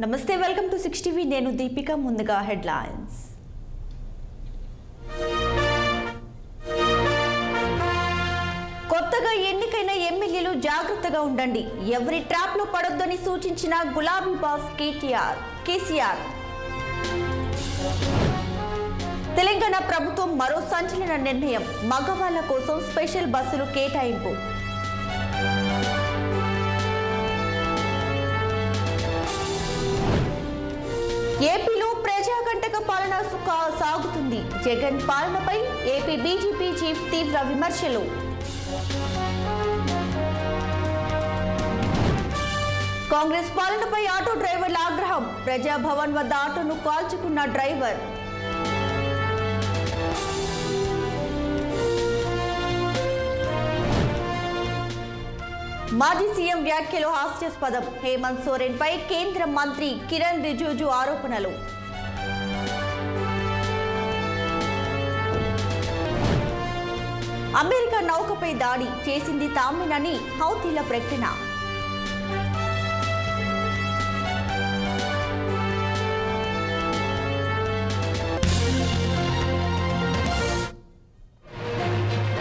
నమస్తే, welcome to 6 TV. నేను దీపిక. ముందుగా హెడ్లైన్స్. కొత్తగా ఎన్నికైన ఎమ్మెల్యేలు జాగ్రత్తగా ఉండండి, ఎవరి ట్రాప్ లో పడొద్దని సూచించిన గులాబీ బాస్ కేసీఆర్. తెలంగాణ ప్రభుత్వం మరో సంచలన నిర్ణయం, మగవాళ్ల కోసం స్పెషల్ బస్సులు కేటాయింపు. ఏపీలో ప్రజాకంటక పాలన సాగుతుంది, జగన్ పాలనపై ఏపీ బీజేపీ చీఫ్ తీవ్ర విమర్శలు. కాంగ్రెస్ పాలనపై ఆటో డ్రైవర్ల ఆగ్రహం, ప్రజాభవన్ వద్ద ఆటోను కాల్చుకున్న డ్రైవర్. మాజీ సీఎం వ్యాఖ్యలు హాస్యాస్పదం, హేమంత్ సోరెన్ పై కేంద్ర మంత్రి కిరణ్ రిజిజు ఆరోపణలు. అమెరికా నౌకపై దాడి చేసింది తామేనని హౌతీల ప్రకటన.